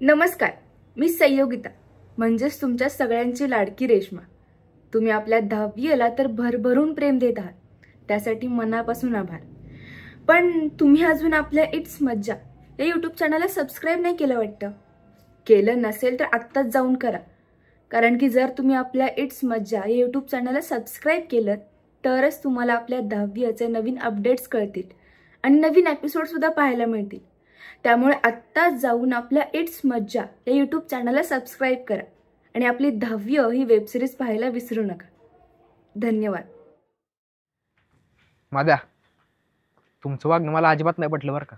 नमस्कार, मी संयोगिता म्हणजेच तुमच्या सगळ्यांची लाडकी रेश्मा। तुम्ही आपल्या 10वी ला तर भरभरून प्रेम देत आहात, त्यासाठी मनापासून आभार। पण तुम्ही अजून आपल्या इट्स मज्जा या यूट्यूब चॅनलला सबस्क्राइब नाही केलं वाटतं। केलं नसेल तर आत्ताच जाऊन करा, कारण की जर तुम्ही आपल्या इट्स मज्जा या यूट्यूब चॅनलला सबस्क्राइब केलं तरच तुम्हाला आपल्या 10वीचे नवीन अपडेट्स कळतील आणि नवीन एपिसोड सुद्धा पाहायला मिळतील। त्यामुळे आत्ताच जाऊन आपल्या इट्स मज्जा या यूट्यूब चॅनलला सबस्क्राइब करा आणि आपली 10वी ही वेब सिरीज पाहायला विसरू नका। धन्यवाद। माद्या, तुमचं वागणं मला अजिबात नाही पटलं बरं का।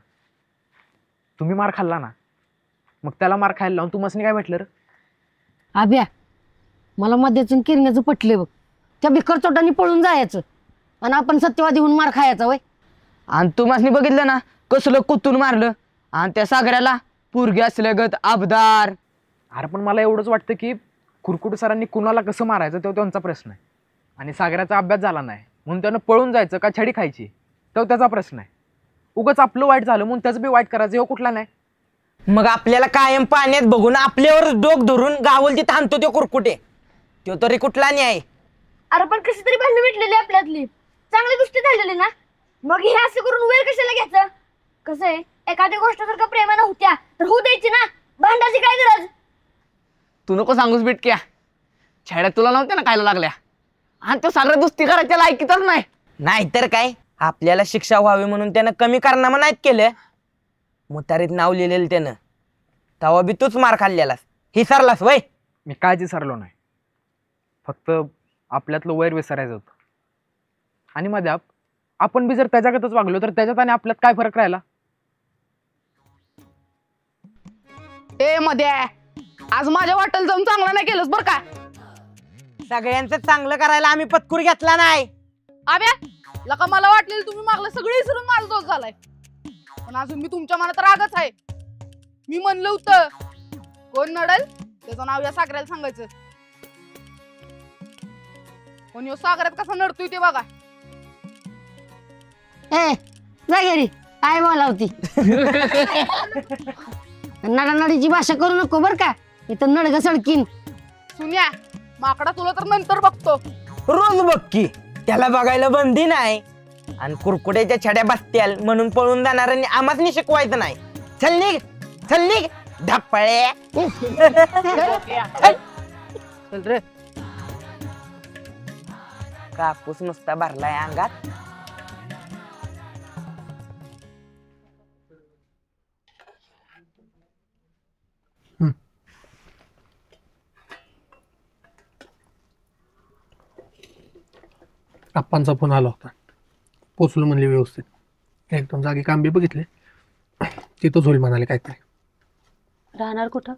तुम्ही मार खाल्ला ना, मग त्याला मार खायला लावून तुम्हाला काय भेटलं रे? आब्या, मला मध्यातून किरण्याचं पटले बघ। त्या भिकर चोटांनी पळून जायचं आणि आपण सत्यवादी होऊन मार खायचा वय। आणि तुम्हाला बघितलं ना कसलं कुतून मारलं, आणि त्या सागऱ्याला पोरगी असल्यागत आबदार। अरे पण मला एवढंच वाटतं की कुरकुट सरांनी कुणाला कसं मारायचं तो त्यांचा प्रश्न आहे, आणि सागऱ्याचा अभ्यास झाला नाही म्हणून त्यानं पळून जायचं का छडी खायची तो त्याचा प्रश्न आहे। उगाच आपलं वाईट झालं म्हणून त्याचं बी वाईट करायचं हो कुठला नाही। मग आपल्याला कायम पाण्यात बघून आपल्यावर डोक धरून गावल तिथं आणतो तो कुरकुटे, तो तरी कुठला न्याय? अरे पण कशी तरी भांडण मिटलेली आपल्यातली, चांगली गोष्टी झालेली ना, मग हे असं करून वेळ कशाला घ्यायचं? कसं आहे, एखादी गोष्ट जर का प्रेमानं होत्या तर होऊ द्यायची ना, भांडायची काय गरज? तू नको सांगूस बिटक्या, छेड्या तुला नव्हत्या ना खायला लागल्या, आणि तो सागरा दुस्ती करायच्या लायकीतच नाही। नाहीतर काय, आपल्याला शिक्षा व्हावी म्हणून त्यानं कमी कारनामा नाहीत केलं। मुतारीत नाव लिहिलेलं त्यानं, तवा बी तूच मार खाल्लेलास, ही सरलास वय? मी काळजी सरलो नाही, फक्त आपल्यातलं वैर विसरायचं होतं। आणि मध्ये आपण बी जर त्याच्यागतच वागलो तर त्याच्यात आणि आपल्यात काय फरक राहिला? ए मध्ये आज माझ्या वाटेल जाऊन चांगलं नाही केलंस बरं का। सगळ्यांचं चांगलं करायला आम्ही पत्कूर घेतला नाही। आब्या, लका मला वाटलेलं तुम्ही मागलं सगळे विसरून माझा दोष झालाय, पण अजून मी तुमच्या मनात रागच आहे। मी म्हणलं होतं कोण नडल त्याचं नाव या सागऱ्याला सांगायचं, पण यो सागरात कसा नडतोय ते बघा। ए जा घरी, काय बोलावती? नडानडीची भाषा करू नको बर का, इथं नडग सडकीन। सुन्या, माकडा तुला तर नंतर बघतो। रोज बघ की, त्याला बघायला बंदी नाही, आणि कुरकुड्याच्या छड्या बसत्याल म्हणून पळून जाणाऱ्यांनी आम्हाच शिकवायचं नाही। चल निघ, चल निघ ढप्पळे। चल रे, कापूस नुसता भरलाय अंगात। आप्पांचा फोन आला होता, पोचलो म्हणले व्यवस्थित। 1-2 जागी काम बी बघितले, तिथंच होईल म्हणाले काहीतरी। राहणार कुठं?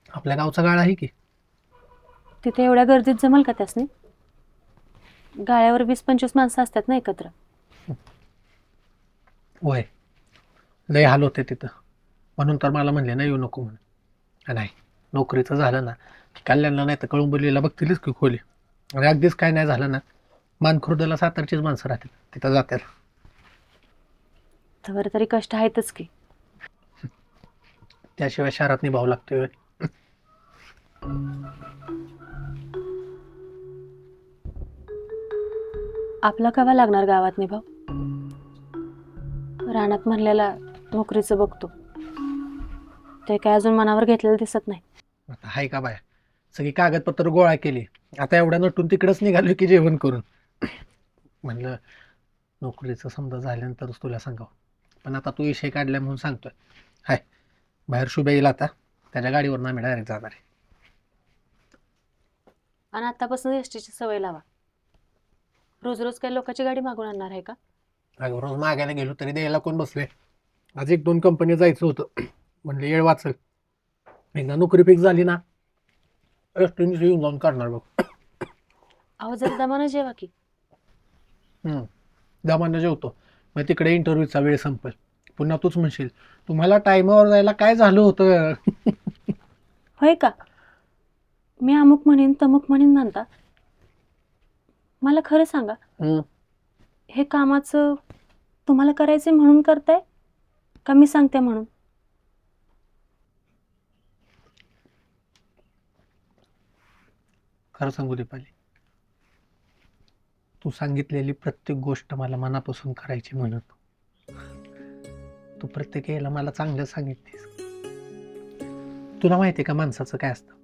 आपल्या गावचा गाळा आहे की। तिथे एवढ्या गर्दीत जमल का त्यासनी? गाळ्यावर 20-25 माणसं असतात ना एकत्र। होय, लय हाल होते तिथं, म्हणून तर मला म्हणले ना येऊ नको म्हणून। नाही, नोकरीचं झालं ना की कल्याणला नाही तर कळंबोलीला बघतीलच की खोली, आणि अगदीच काय नाही झालं ना मानखुर्दला सातारचीच माणसं राहतील, तिथं जातात। तर तरी कष्ट आहेतच की, त्याशिवाय शहरात निभावं लागतोय। आपला कवा लागणार गावात निभाव? रानात म्हणलेला नोकरीचं बघतो, ते काय अजून मनावर घेतलेलं दिसत नाही। आता हाय का बाया, सगळी कागदपत्र गोळा केली, आता एवढ्या नटून तिकडच निघालो की जेवण करून। म्हणलं नोकरीचं समजा झाल्यानंतरच तुला सांगावं, पण आता तू विषय काढलाय म्हणून सांगतोय। हाय, बाहेर शुभे येईल आता, त्याच्या गाडीवर आम्ही डायरेक्ट जाणार आहे। आणि आतापासून एसटीची सवय लावा, रोज रोज काही लोकांची गाडी मागून आणणार आहे का? अगं रोज मागायला गेलो तरी द्यायला कोण बसले? आज 1-2 कंपनी जायचं होतं, म्हणले येळ वाचल। एकदा नोकरी फिक्स झाली ना एसटीने येऊन जाऊन करणार बघ। अहो जर दमानं जेवा की। दमानं जेवतो, मग तिकडे इंटरव्ह्यूचा वेळ संपेल, पुन्हा तूच म्हणशील तुम्हाला टाइमावर जायला काय झालं होतं? होय का? मी अमुक म्हणेन तमुक म्हणेन म्हणता, मला खरं सांगा, हे कामाचं तुम्हाला करायचे म्हणून करताय का मी सांगते म्हणून? खरं सांगू दीपाली, तू सांगितलेली प्रत्येक गोष्ट मला मनापासून करायची म्हणत. तू प्रत्येक वेळेला मला चांगलं सांगितलीस. तुला माहिती आहे का माणसाचं काय असतं,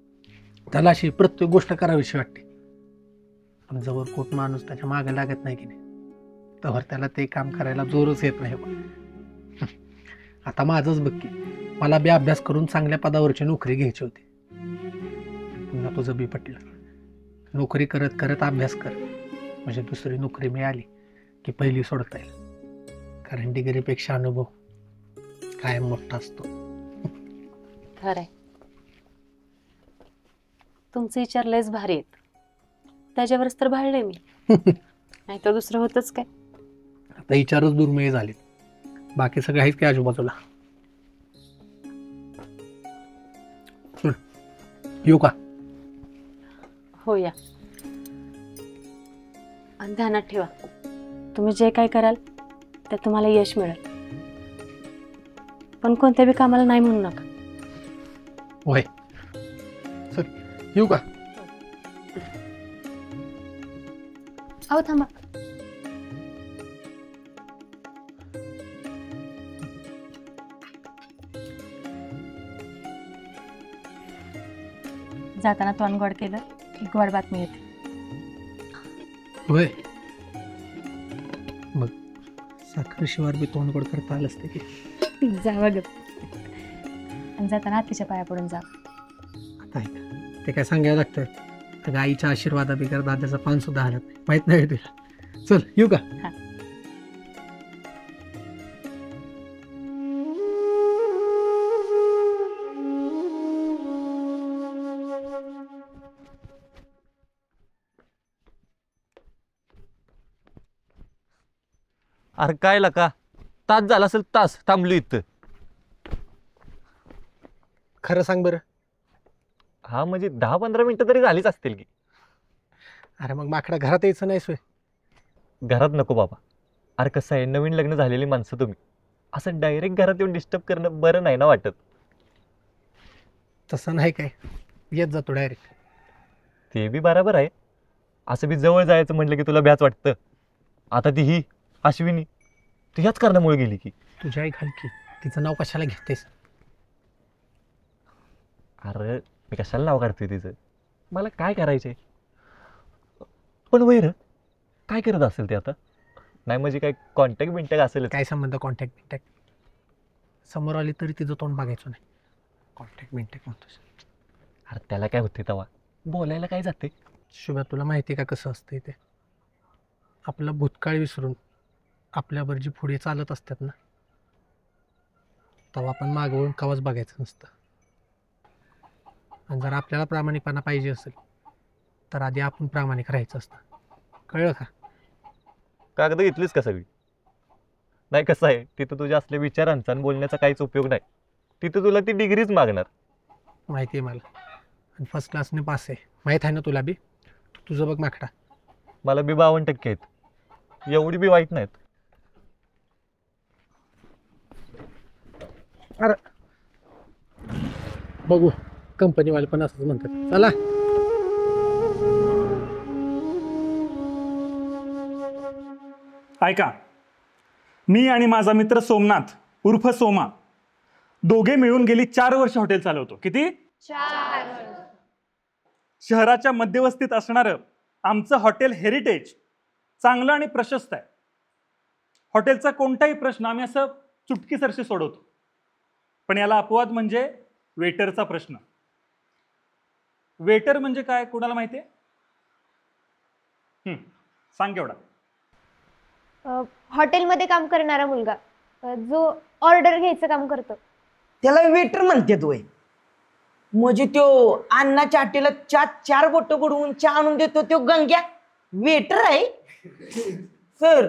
त्याला अशी प्रत्येक गोष्ट करावीशी वाटते, पण जवळ कोट माणूस त्याच्या मागे लागत नाही की नाही, तर त्याला ते काम करायला जोरच येत नाही बघ. आता माझंच बघ की, मला बी अभ्यास करून चांगल्या पदावरची नोकरी घ्यायची होती. पुन्हा तुझं बी पटलं. नोकरी करत करत अभ्यास कर, म्हणजे दुसरी नोकरी मिळाली की पहिली सोडता येईल. कारण डिग्रीपेक्षा अनुभव कायम मोठा असतो. खरंय, तुमचे विचार लयच भारी आहेत. त्याच्यावरच तर भाळले मी, नाही तर दुसरं होतच काय. आता विचारच दुर्मिळ झाले, बाकी सगळं आहेच की आजूबाजूला. येऊ का? हो या. आणि ध्यानात ठेवा, तुम्ही जे काय कराल त्यात तुम्हाला यश मिळेल, पण कोणत्या बी कामाला नाही म्हणू नका. होय, चल येऊ का? अहो थांबा, जाताना तोंड गोड केलं की गोड बातमी येते. होय, मग साखरेशिवार बी तोंड गोड करता आलं असते की. जावा ग, आणि जाताना आत्तीच्या पाया पडून जा. आता आहे का, ते काय सांगायला लागतं? तर आईच्या आशीर्वादाबिगर दादाचं पान सुद्धा हलत नाही, माहित नाही तुला. चल येऊ का? अरे काय लका, तास झाला असेल, तास थांबलो इथं. खरं सांग बरं. हा म्हणजे 10-15 मिनिटं तरी झालीच असतील की. अरे मग माकडा घरात यायचं नाही सोय? घरात नको बाबा. अरे कसं आहे, नवीन लग्न झालेली माणसं तुम्ही, असं डायरेक्ट घरात येऊन डिस्टर्ब करणं बरं नाही ना वाटत. तसं नाही काय, येत जातो डायरेक्ट. ते बी बरोबर आहे, असं बी जवळ जायचं म्हटलं की तुला भ्याच वाटतं. आता ती ही अश्विनी, तू ह्याच कारणामुळे गेली की. तुझ्या आई खालकी, तिचं नाव कशाला घेतेस? अरे मी कशाला नाव काढतोय तिचं, मला काय करायचंय. पण वैर काय करत असेल ते आता? नाही म्हणजे काय कॉन्टॅक्ट बिंटॅक्ट असेल? काय संबंध कॉन्टॅक्ट बिंटॅक्ट? समोर आली तरी तिचं तोंड बघायचं नाही. कॉन्टॅक्ट बिंटॅक्ट म्हणतोस? अरे त्याला काय होते तेव्हा, बोलायला काय जाते. शुभा, तुला माहिती आहे का कसं असतं ते? आपलं भूतकाळ विसरून आपल्यावर जी पुढे चालत असतात ना, तेव्हा आपण मागवून कवाच बघायचं नसतं. आणि जर आपल्याला प्रामाणिकपणा पाहिजे असेल तर आधी आपण प्रामाणिक राहायचं असतं. कळलं का? कागद घेतलीस का सगळी? नाही, कसं आहे, तिथं तुझ्या असल्या विचारांचा आणि बोलण्याचा काहीच उपयोग नाही. तिथं तुला ती डिग्रीच मागणार. माहिती आहे मला, आणि फर्स्ट क्लासने पास आहे, माहीत आहे ना तुला बी. तुझं बघ माकडा. मला बी 52% आहेत, एवढी बी वाईट नाहीत. अरे बघू, कंपनीवाले पण असंच म्हणतात. चला. ऐका, मी आणि माझा मित्र सोमनाथ उर्फ सोमा दोघे मिळून गेली 4 वर्ष हॉटेल चालवतो. किती? 4. शहराच्या मध्यवस्तीत असणारं आमचं हॉटेल हेरिटेज चांगलं आणि प्रशस्त आहे. हॉटेलचा कोणताही प्रश्न आम्ही असं चुटकीसरशी सोडवतो. पण याला अपवाद म्हणजे वेटरचा प्रश्न. वेटर म्हणजे काय, कोणाला माहिती आहे? सांग केवढा. हॉटेलमध्ये काम करणारा मुलगा जो ऑर्डर घ्यायचं काम करतो त्याला वेटर म्हणतात वय. म्हणजे तो अन्नाच्या आटेला 4 बोटं बुडवून चहा आणून देतो, तो गंग्या वेटर आहे सर.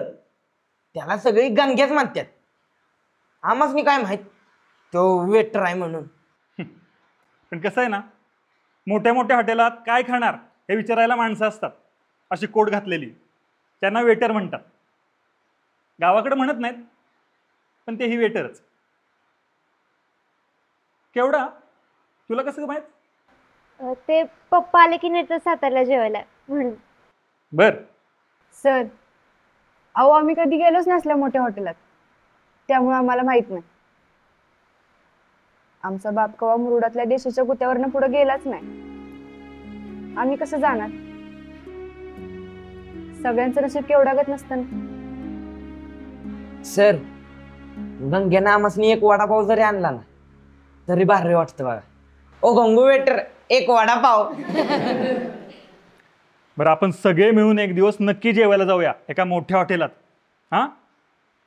त्याला सगळी गंग्याच म्हणतात. आम्हाच काय माहित तो वेटर आहे म्हणून. पण कसं आहे ना, मोठ्या मोठ्या हॉटेलात काय खाणार हे विचारायला माणसं असतात, अशी कोट घातलेली, त्यांना वेटर म्हणतात. गावाकडे म्हणत नाहीत, पण तेही वेटरच. केवढा, तुला कसं माहित? ते पप्पा आले की नाही तर सातारला जेवायला म्हणून. बर. सर, अहो आम्ही कधी गेलोच नसल्या मोठ्या हॉटेलात, त्यामुळे आम्हाला माहित नाही. आमचा बाप कवा मुरुडातल्या देशाच्या गुत्यावरनं पुढे गेलाच नाही. आम्ही कसं जाणार? सगळ्यांचं नशीब केवढागत नसतं. सर, गंग्यानं आमसनी एक वडापाव जरी आणला ना तरी भारी वाटतं बघा. ओ गंगू वेटर, एक वडापाव. बरं, आपण सगळे मिळून एक दिवस नक्की जेवायला जाऊया एका मोठ्या हॉटेलात. हां,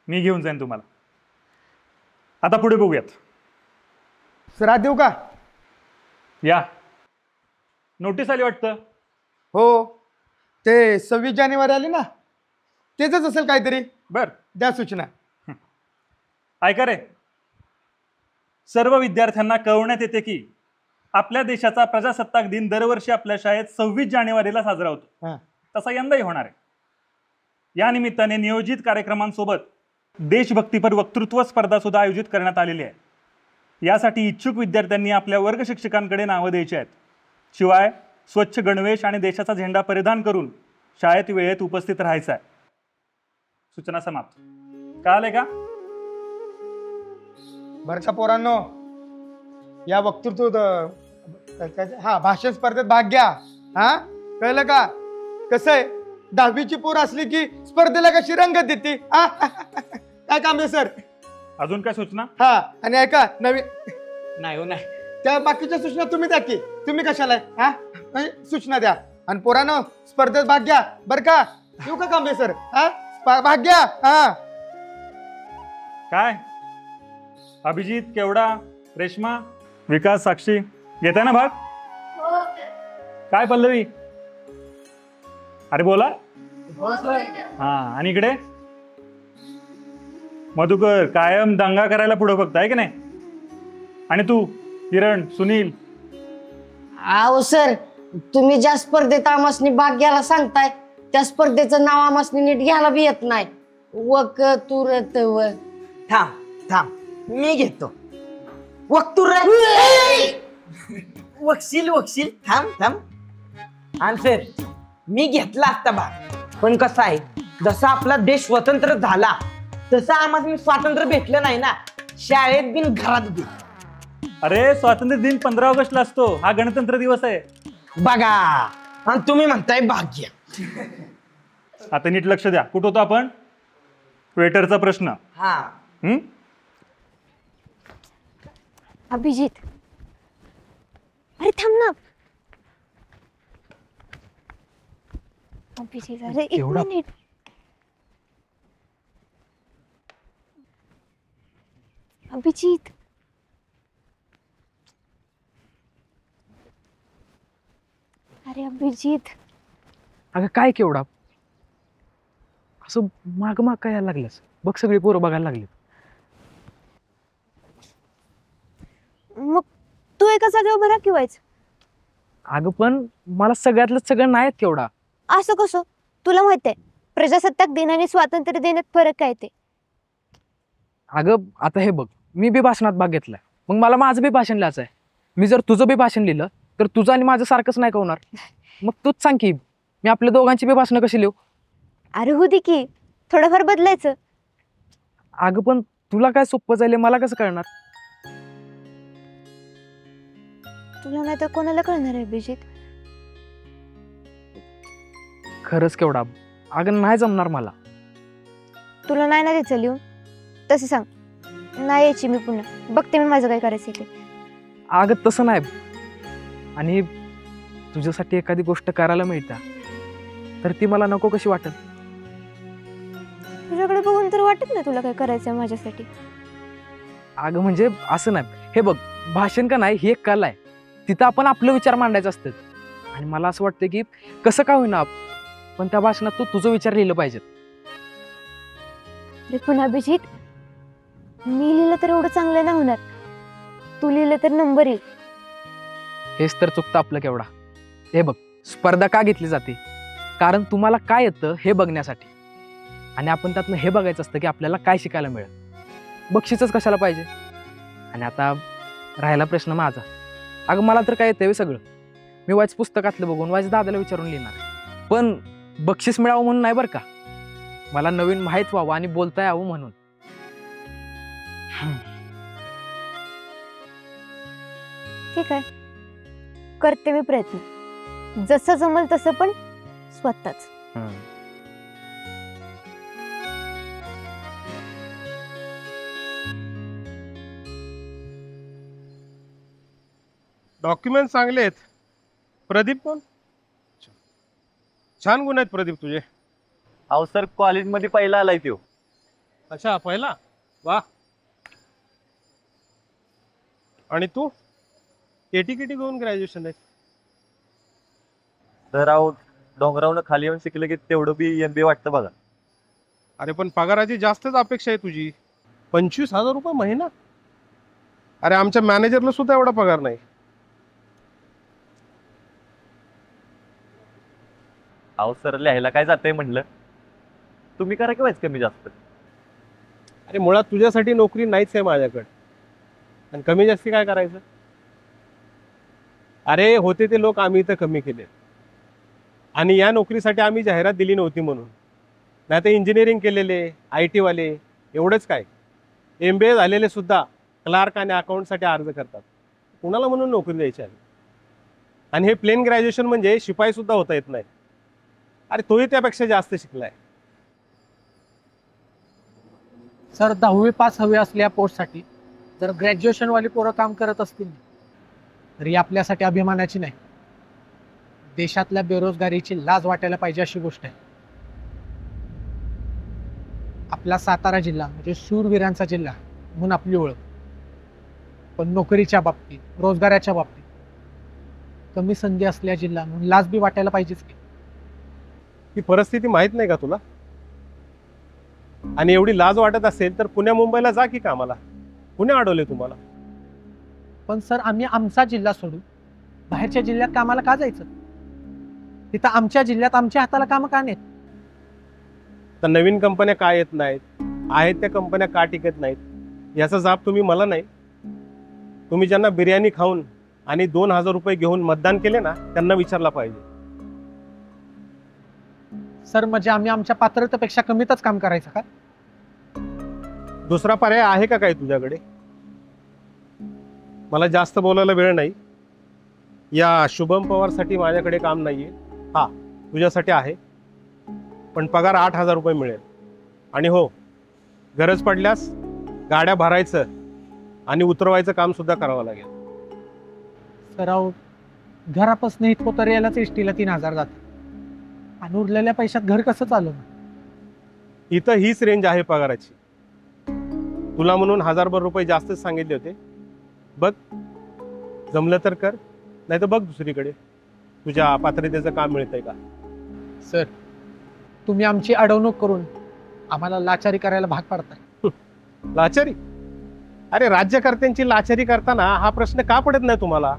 मी घेऊन जाईन तुम्हाला. आता पुढे बघूयात. सर देऊ का? या. नोटीस आली वाटतं. हो, ते 26 जानेवारी आली ना, तेच असेल काहीतरी. बर, द्या सूचना. ऐका रे, सर्व विद्यार्थ्यांना कळवण्यात येते की आपल्या देशाचा प्रजासत्ताक दिन दरवर्षी आपल्या शाळेत 26 जानेवारीला साजरा होतो. तसा यंदाही होणार आहे. या निमित्ताने नियोजित कार्यक्रमांसोबत देशभक्तीपर वक्तृत्व स्पर्धा सुद्धा आयोजित करण्यात आलेली आहे. यासाठी इच्छुक विद्यार्थ्यांनी आपल्या वर्ग शिक्षकांकडे नावं द्यायची आहेत. शिवाय स्वच्छ गणवेश आणि देशाचा झेंडा परिधान करून शाळेत वेळेत उपस्थित राहायचं आहे. सूचना समाप्त. कळालंय का? बरं का पोरांनो, या वक्तृत्व भाषण स्पर्धेत भाग घ्या. हा, कळलं का? कसं आहे, 10वीची पोर असली की स्पर्धेला कशी रंगत देते. काय काम आहे सर? अजून काय सूचना? हा, आणि ऐका नवीन नाही हो नाही, त्या बाकीच्या सूचना तुम्ही द्या की. तुम्ही कशाला हा सूचना द्या. आणि पोरांनो, स्पर्धेत भाग घ्या बरं का? येऊ का कांबळे सर? हा, भाग घ्या. हा, काय अभिजित, केवढा, रेश्मा, विकास, साक्षी घेताय ना भाग? काय पल्लवी? अरे बोला. हा, आणि इकडे मधुकर कायम दंगा करायला पुढे बघता आहे की नाही? आणि तू किरण, सुनील? अहो सर, तुम्ही ज्या स्पर्धेत आमासनी भाग घ्यायला सांगताय त्या स्पर्धेचं नाव आमासनी नीट घ्यायला बी येत नाही. थांब थांब, मी घेतो. वक्शील वक्शील, थांब थांब. आन्सर मी घेतला असता भाग, पण कसं आहे, जसा आपला देश स्वतंत्र झाला तसं आम्हाला स्वातंत्र्य भेटलं नाही ना, शाळेत बिन घरात बी. अरे, स्वातंत्र्य दिन 15 ऑगस्टला असतो. हा गणतंत्र दिवस आहे बघा, आणि तुम्ही म्हणताय भाग्य. आता नीट लक्ष द्या. कुठं होतो आपण? वेटरचा प्रश्न. हा. अभिजित, अरे थांब ना. अभिजित, अरे एक मिनिट. अभिजित, अरे अभिजित. अगं काय केवढा असं माग माग काय यायला लागलंस? बघ, सगळी पोरं बघायला लागली. मग तू एका जागेवर बरा किवायच? अगं पण मला सगळ्यातलं सगळं नाही केवढा. असं कसं? तुला माहित आहे प्रजासत्ताक दिन आणि स्वातंत्र्य दिनात फरक काय ते? अगं आता हे बघ, मी बी भाषणात भाग घेतलाय, मग मला माझं बी भाषण लिहायचं आहे. मी जर तुझं बी भाषण लिहिलं तर तुझं आणि माझं सारखंच नाही का होणार? मग तूच सांग की मी आपल्या दोघांची बी भाषणं कशी लिहू? अरे हो दे की, थोडंफार बदलायचं. अगं पण तुला काय सोपं जाईल मला कसं कळणार? तुला नाही तर कोणाला कळणार आहे अभिजित? खरंच केवढा, अगं नाही जमणार मला. तुला नाही ना द्यायचं लिहून? तसं सांग, नाही यायची मी पुन्हा. बघते मी माझं काय करायचं ते. अगं तसं नाही, आणि तुझ्यासाठी एखादी गोष्ट करायला मिळता तर ती मला नको कशी वाटेल? तुझ्याकडे बघून तर वाटत नाही तुला काय करायचं माझ्यासाठी. अगं म्हणजे असं नाही, हे बघ, भाषण का नाही, ही एक कला आहे. तिथं आपण आपलं विचार मांडायचं असतं, आणि मला असं वाटतं की कसं का होईना पण त्या भाषणात तू तुझं विचार लिहिलं पाहिजे. पण अभिजित, मी लिहिलं तर एवढं चांगलं नाही होणार. तू लिहिलं तर नंबर येईल. हेच तर चुकतं आपलं केवढा. हे बघ, स्पर्धा का घेतली जाते? कारण तुम्हाला काय येतं हे बघण्यासाठी, आणि आपण त्यातनं हे बघायचं असतं की आपल्याला काय शिकायला मिळेल. बक्षीसच कशाला पाहिजे? आणि आता राहिला प्रश्न माझा. अगं मला तर काय येतंय सगळं. मी वाच पुस्तकातलं बघून वाच दादाला विचारून लिहिणार, पण बक्षीस मिळावं म्हणून नाही बरं का, मला नवीन माहीत व्हावं आणि बोलता यावं म्हणून. ठीक आहे, करते मी प्रयत्न, जसं जमल तसं, पण स्वतःच. डॉक्युमेंट चांगले आहेत. प्रदीप कोण? छान गुण आहेत प्रदीप तुझे. अहो सर, कॉलेजमध्ये पहिला आलाय तो. अच्छा, पहिला? वा. आणि तू केटी घेऊन ग्रॅज्युएशन आहे? तर अहो डोंगरावनं खाली येऊन शिकलं की तेवढं बी MBA वाटतं बघा. अरे पण पगाराची जास्तच अपेक्षा आहे तुझी. 25,000 रुपये महिना? अरे आमच्या मॅनेजरला सुद्धा एवढा पगार नाही. अहो सर, लिहायला काय जातंय म्हणलं, तुम्ही करा की व्हायचं कमी जास्त. अरे मुळात तुझ्यासाठी नोकरी नाहीच आहे माझ्याकडे, आणि कमी जास्ती काय करायचं? अरे होते ते लोक आम्ही इथं कमी केले, आणि या नोकरीसाठी आम्ही जाहिरात दिली नव्हती म्हणून. नाही तर इंजिनिअरिंग केलेले, IT वाले, एवढंच काय, MBA झालेले सुद्धा क्लार्क आणि अकाउंटसाठी अर्ज करतात. कुणाला म्हणून नोकरी द्यायची आहे? आणि हे प्लेन ग्रॅज्युएशन म्हणजे शिपाई सुद्धा होता येत नाही. अरे तोही त्यापेक्षा जास्त शिकलाय. सर 10वी पास हवी असल्या पोस्टसाठी जर ग्रॅज्युएशन वाली पोरं काम करत असतील तरी आपल्यासाठी अभिमानाची नाही, देशातल्या बेरोजगारीची लाज वाटायला पाहिजे अशी गोष्ट आहे. आपला सातारा जिल्हा म्हणजे शूरवीरांचा जिल्हा म्हणून आपली ओळख, पण नोकरीच्या बाबतीत, रोजगाराच्या बाबतीत कमी संधी असलेला जिल्हा म्हणून लाज बी वाटायला पाहिजेच की. ही परिस्थिती माहित नाही का तुला? आणि एवढी लाज वाटत असेल तर पुण्या मुंबईला जा की कामाला. पुणे अडवले तुम्हाला. पण सर आम्ही आमचा जिल्हा सोडून बाहेरच्या जिल्ह्यात कामाला का जायचं? तिथं आमच्या जिल्ह्यात आमच्या हाताला कामं का नाहीत? तर नवीन कंपन्या का येत नाहीत, आहेत त्या कंपन्या का टिकत नाहीत याचा जाब तुम्ही मला नाही, तुम्ही ज्यांना बिर्याणी खाऊन आणि 2,000 रुपये घेऊन मतदान केले ना त्यांना विचारला पाहिजे. सर म्हणजे आम्ही आमच्या पात्रतेपेक्षा कमीतच काम करायचं का? दुसरा पर्याय आहे का काय तुझ्याकडे? मला जास्त बोलायला वेळ नाही. या शुभम पवारसाठी माझ्याकडे काम नाहीये. हा तुझ्यासाठी आहे, पण पगार 8,000 रुपये मिळेल. आणि हो, गरज पडल्यास गाड्या भरायचं आणि उतरवायचं काम सुद्धा करावं लागेल. सर अहो घरापासून इतकं तर यायलाच एसटीला 3,000 जाते, आणि उरलेल्या पैशात घर कसं चालवणार? इथं हीच रेंज आहे पगाराची. तुला म्हणून 1,000 रुपये जास्तच सांगितले होते. बघ जमलं तर कर, नाही तर बघ दुसरीकडे तुझ्या पात्रतेचं काम मिळतंय का. सर तुम्ही आमची अडवणूक करून आम्हाला लाचारी करायला भाग पाडताय. लाचारी? अरे राज्यकर्त्यांची लाचारी करताना हा प्रश्न का पडत नाही तुम्हाला?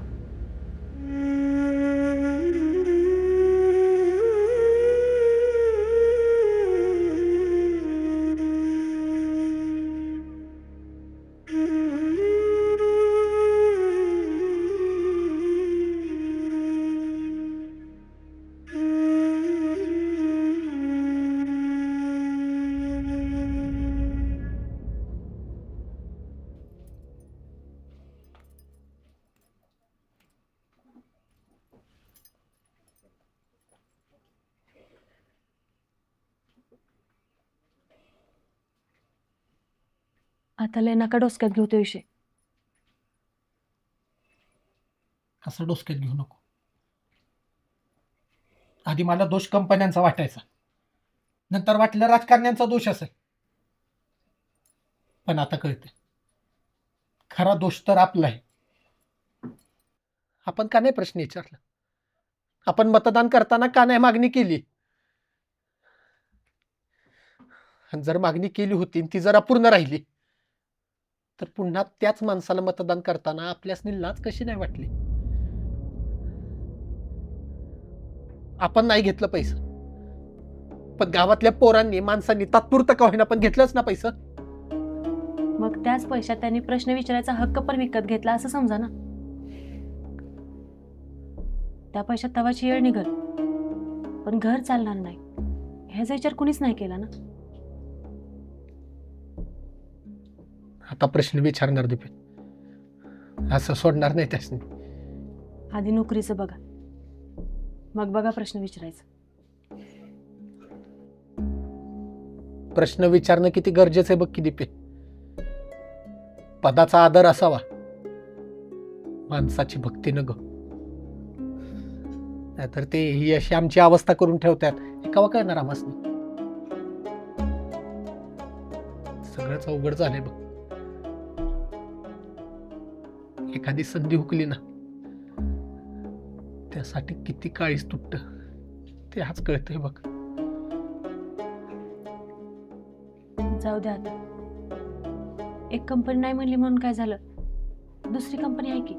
आता लय नका डोसक्यात घेऊ तो विषय. असं डोसक्यात घेऊ नको. आधी मला दोष कंपन्यांचा वाटायचा, नंतर वाटलं राजकारण्यांचा दोष असेल, पण आता कळते खरा दोष तर आपला आहे. आपण का नाही प्रश्न विचारला? आपण मतदान करताना का नाही मागणी केली? जर मागणी केली होती ती जर अपूर्ण राहिली तर पुन्हा त्याच माणसाला मतदान करताना आपल्यासनी लाज कशी नाही वाटली? आपण नाही घेतलं पैसा, पण गावातल्या पोरांनी, माणसांनी तात्पुरतं का होईना पण घेतलंच ना पैसा. मग त्याच पैशात त्यांनी प्रश्न विचारायचा हक्क पण विकत घेतला असं समजा ना. त्या पैशात तवाची येळ निघल, पण घर चालणार नाही ह्याचा विचार कुणीच नाही केला ना. आता प्रश्न विचारणार दीपे, असं सोडणार नाही त्यासनी. आधी नोकरीचं बघा, मग बघा प्रश्न विचारायचं. प्रश्न विचारणं किती गरजेचं आहे बघ की दीपे. पदाचा आदर असावा, माणसाची भक्ती न ग. नाहीतर ते ही अशी आमची अवस्था करून ठेवतात, हे केव्हा कळणार आम्हाला? सगळंच अवघड झालंय बघ. एखादी संधी हुकली ना, त्यासाठी किती काळीच तुटत ते आज कळतंय बघ. जाऊ द्या आता. एक कंपनी नाही म्हणली म्हणून काय झालं, दुसरी कंपनी आहे की,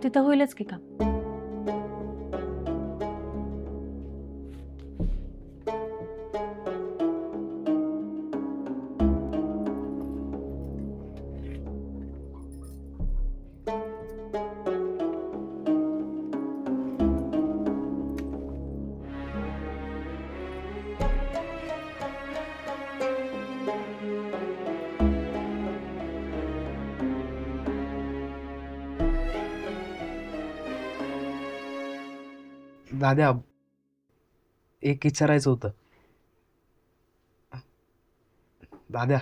तिथं होईलच की काम. दाद्या, एक विचारायचं होतं. दाद्या,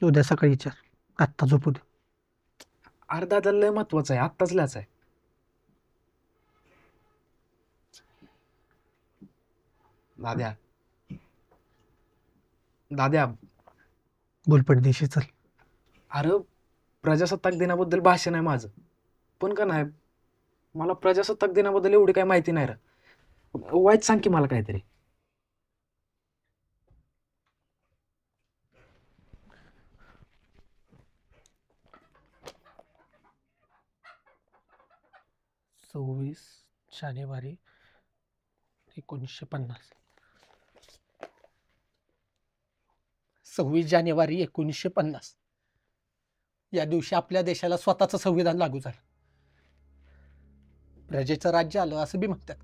उद्या सकाळी विचार, आत्ता झोपू दे. अरे दादा, लय महत्वाचं आहे, आत्ताच लिहायचं आहे. दाद्या दाद्या बोल पडदेशी चल. अरे प्रजासत्ताक दिनाबद्दल भाषण आहे माझं, पण का नाही मला प्रजासत्ताक दिनाबद्दल एवढी काही माहिती नाही रे. वाईट सांग की मला काहीतरी. 26 जानेवारी 1950. 26 जानेवारी 1950 या दिवशी आपल्या देशाला स्वतःचं संविधान लागू झालं. प्रजेचं राज्य आलं असं बी म्हणतात.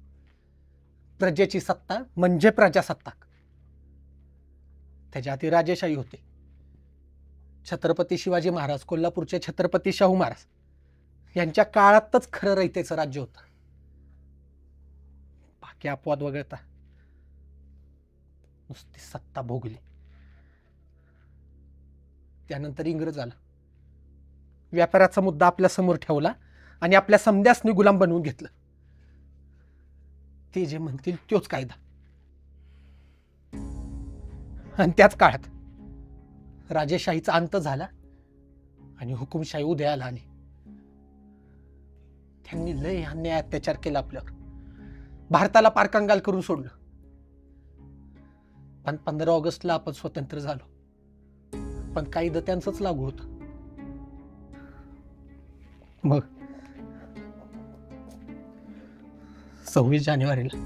प्रजेची सत्ता म्हणजे प्रजासत्ताक. त्याच्या आधी राजेशाही होते. छत्रपती शिवाजी महाराज, कोल्हापूरचे छत्रपती शाहू महाराज यांच्या काळातच खरं रयतेचं राज्य होतं. बाकी अपवाद वगळता नुसती सत्ता भोगली. त्यानंतर इंग्रज आला, व्यापाराचा मुद्दा आपल्या समोर ठेवला आणि आपल्या समद्यासनी गुलाम बनवून घेतलं. ते जे म्हणतील तोच कायदा. आणि त्याच काळात राजेशाहीचा अंत झाला आणि हुकुमशाही उदयाला आली. त्यांनी लय अन्याय अत्याचार केला आपल्यावर. भारताला पार कंगाल करून सोडलं. पण 15 ऑगस्टला आपण स्वतंत्र झालो. पण कायदा त्यांचंच लागू होत. मग 26 जानेवारीला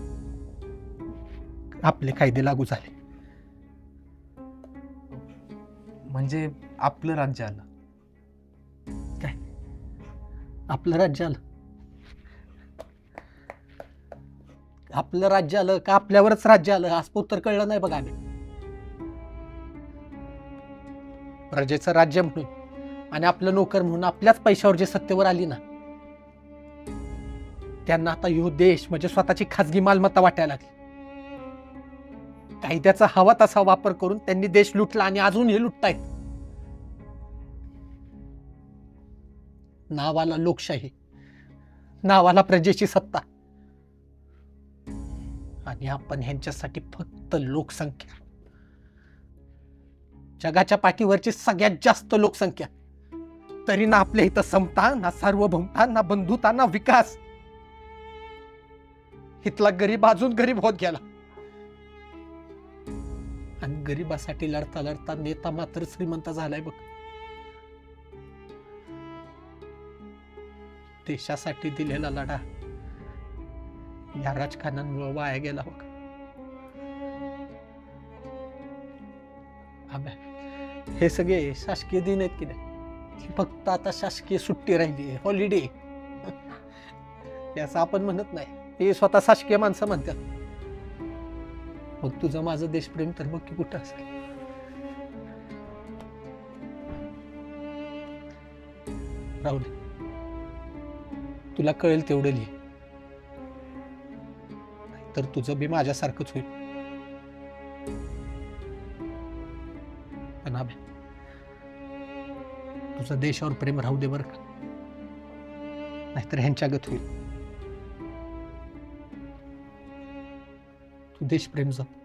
आपले कायदे लागू झाले. म्हणजे आपलं राज्य आलं. काय आपलं राज्य आलं? आपलं राज्य आलं का आपल्यावरच राज्य आलं आज उत्तर कळलं नाही बघा. आम्ही प्रजेचं राज्य म्हणून आणि आपलं नोकर म्हणून आपल्याच पैशावर जे सत्तेवर आली ना, त्यांना आता ह्यो देश म्हणजे स्वतःची खाजगी मालमत्ता वाटायला लागली. कायद्याचा हवा तसा वापर करून त्यांनी देश लुटला आणि अजूनही लुटतायत. नावाला लोकशाही, नावाला प्रजेची सत्ता, आणि आपण ह्यांच्यासाठी फक्त लोकसंख्या. जगाच्या पाठीवरची सगळ्यात जास्त लोकसंख्या, तरी ना आपल्या इथं समता, ना सार्वभौमता, ना बंधुता, ना विकास. इथला गरीब अजून गरीब होत गेला. आणि गरीबासाठी लढता लढता नेता मात्र श्रीमंत झालाय बघ. देशासाठी दिलेला लढा या राजकारणामुळे वाया गेला बघ. हे सगळे शासकीय दिन आहेत की नाही, फक्त आता शासकीय सुट्टी राहिली, हॉलिडे. हे असं आपण म्हणत नाही, हे स्वतः शासकीय माणसं म्हणतात. मग तुझं माझं देशप्रेम तर मग की कुठं असेल. राहू दे, तुला कळेल तेवढं लिहि, तर तुझं बी माझ्यासारखंच होईल. पण अभि, तुझं देशावर प्रेम राहू दे बरं का, नाहीतर ह्यांच्यागत होईल. तू देशप्रेम जप.